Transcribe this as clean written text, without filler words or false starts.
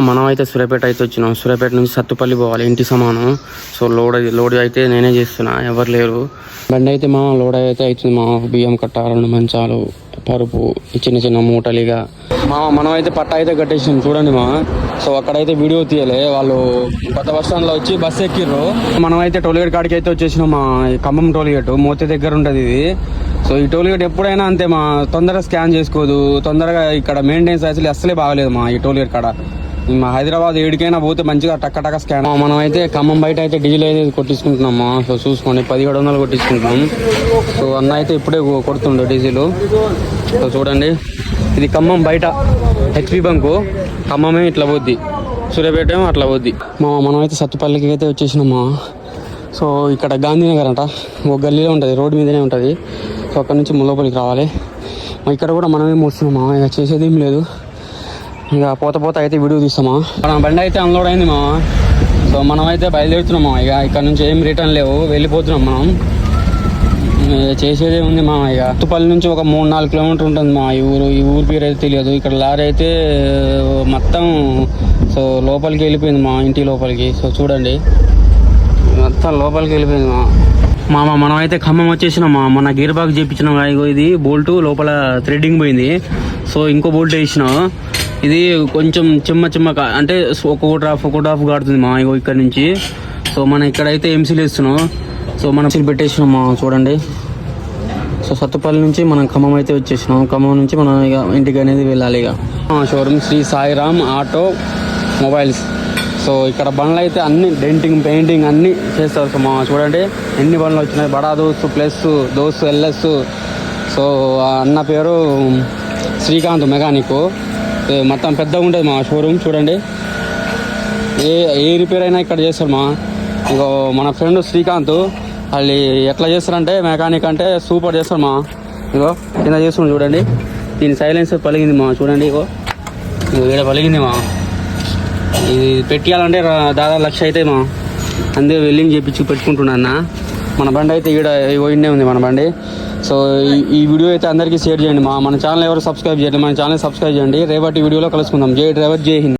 మనం అయితే సూర్యాపేట అయితే వచ్చినాం. సూర్యాపేట నుంచి సత్తుపల్లి పోవాలి, ఇంటి సమానం. సో లోడ్ అయితే నేనే చేస్తున్నా, ఎవరు లేరు. బండి అయితే లోడ్ అయితే అవుతుంది. బియ్యం కట్ట, 2 మంచాలు, పరుపు, చిన్న చిన్న మూటలిగా మనం అయితే పట్ట అయితే కట్టేసాం చూడండి. సో అక్కడైతే వీడియో తీయలే, వాళ్ళు కొత్త బస్ స్టాండ్లో వచ్చి బస్సు ఎక్కిర్రు. మనం అయితే టోల్గేట్ కాడికి అయితే వచ్చేసినాం. ఖమ్మం టోల్గేట్ మోతే దగ్గర ఉంటుంది ఇది. సో ఈ టోల్గేట్ ఎప్పుడైనా అంతే తొందరగా స్కాన్ చేసుకోదు, తొందరగా ఇక్కడ మెయింటెనెన్స్ అసలే బాగలేదు ఈ టోల్గేట్ కాడ. హైదరాబాద్ ఏడికైనా పోతే మంచిగా టక్క స్కాన్. మనం అయితే ఖమ్మం బయట అయితే డీజిల్ అయితే కొట్టించుకుంటున్నామా. సో చూసుకోండి, 1700 కొట్టించుకుంటున్నాం. సో అన్న అయితే ఇప్పుడే కొడుతుండు డీజిల్. సో చూడండి, ఇది ఖమ్మం బయట హెచ్పి బంకు. ఖమ్మమే ఇట్లా పోద్ది, సూర్యాపేట ఏమో అట్లా పోద్ది. మనం అయితే సత్తుపల్లికి అయితే వచ్చేసినామా. సో ఇక్కడ గాంధీనగర్ అంట, ఒక గల్లీలో ఉంటుంది, రోడ్డు మీదనే ఉంటుంది. సో అక్కడ నుంచి లోపలికి రావాలి. ఇక్కడ కూడా మనమే మోస్తున్నామా, ఇక చేసేది ఏం లేదు. ఇక పోత అయితే వీడియో తీస్తామా. మన బండి అయితే అన్లోడ్ అయింది సో మనం అయితే బయలుదేరుతున్నామా. ఇక ఇక్కడ నుంచి ఏం రిటర్న్ లేవు, వెళ్ళిపోతున్నాం మనం. చేసేదే ఉంది ఇక సత్తుపల్లి నుంచి ఒక 3-4 కిలోమీటర్ ఉంటుంది ఈ ఊరు పేరు అయితే తెలియదు. ఇక్కడ లారీ అయితే మొత్తం సో లోపలికి వెళ్ళిపోయింది ఇంటి లోపలికి. సో చూడండి, మొత్తం లోపలికి వెళ్ళిపోయింది మనం అయితే ఖమ్మం వచ్చేసినాం. మన గేర్ బాక్స్ చేయించినాం. ఇది బోల్ట్ లోపల థ్రెడ్డింగ్ పోయింది. సో ఇంకో బోల్ట్ వేసినాం. ఇది కొంచెం చిమ్మ అంటే ఒక డ్రాఫ్ కాడుతుంది ఇగో ఇక్కడ నుంచి. సో మనం ఇక్కడైతే ఎంసీలు వేస్తున్నాం. సో మనం పెట్టేసినాం చూడండి. సో సత్తుపల్లి నుంచి మనం ఖమ్మం అయితే వచ్చేసినాం. ఖమ్మం నుంచి మనం ఇక ఇంటికి అనేది వెళ్ళాలి. ఇక showroom Shri Sairam automobiles. So ఇక్కడ బండ్లు అయితే అన్ని డెంటింగ్, పెయింటింగ్ అన్నీ చేస్తారు. సో చూడండి ఎన్ని బండ్లు వచ్చినాయి. బడా దోస్తు ఎల్ఎస్. సో అన్న పేరు శ్రీకాంత్ మెకానిక్. మొత్తం పెద్దగా ఉంటుంది షోరూమ్. చూడండి, ఏ రిపేర్ అయినా ఇక్కడ చేస్తారు ఇంకో మన ఫ్రెండ్ శ్రీకాంత్. వాళ్ళు ఎట్లా చేస్తారంటే మెకానిక్ అంటే సూపర్ చేస్తారు ఇగో కింద చేస్తున్నాం చూడండి. దీని సైలెన్సర్ పలిగింది చూడండి. ఇగో ఇక్కడ పలిగింది ఇది పెట్టాలంటే దాదాపు 1,00,000 అయితే అందుకే వెల్డింగ్ చేపించి పెట్టుకుంటున్నా. మన బండి అయితే ఇన్నే ఉంది మన బండి. సో ఈ వీడియో అయితే అందరికీ షేర్ చేయండి. మన ఛానల్ ఎవరు సబ్స్క్రైబ్ చేయండి, మన ఛానల్ సబ్స్క్రైబ్ చేయండి. రేపటి వీడియోలో కలుసుకుందాం. జై డ్రైవర్, జై హింద్.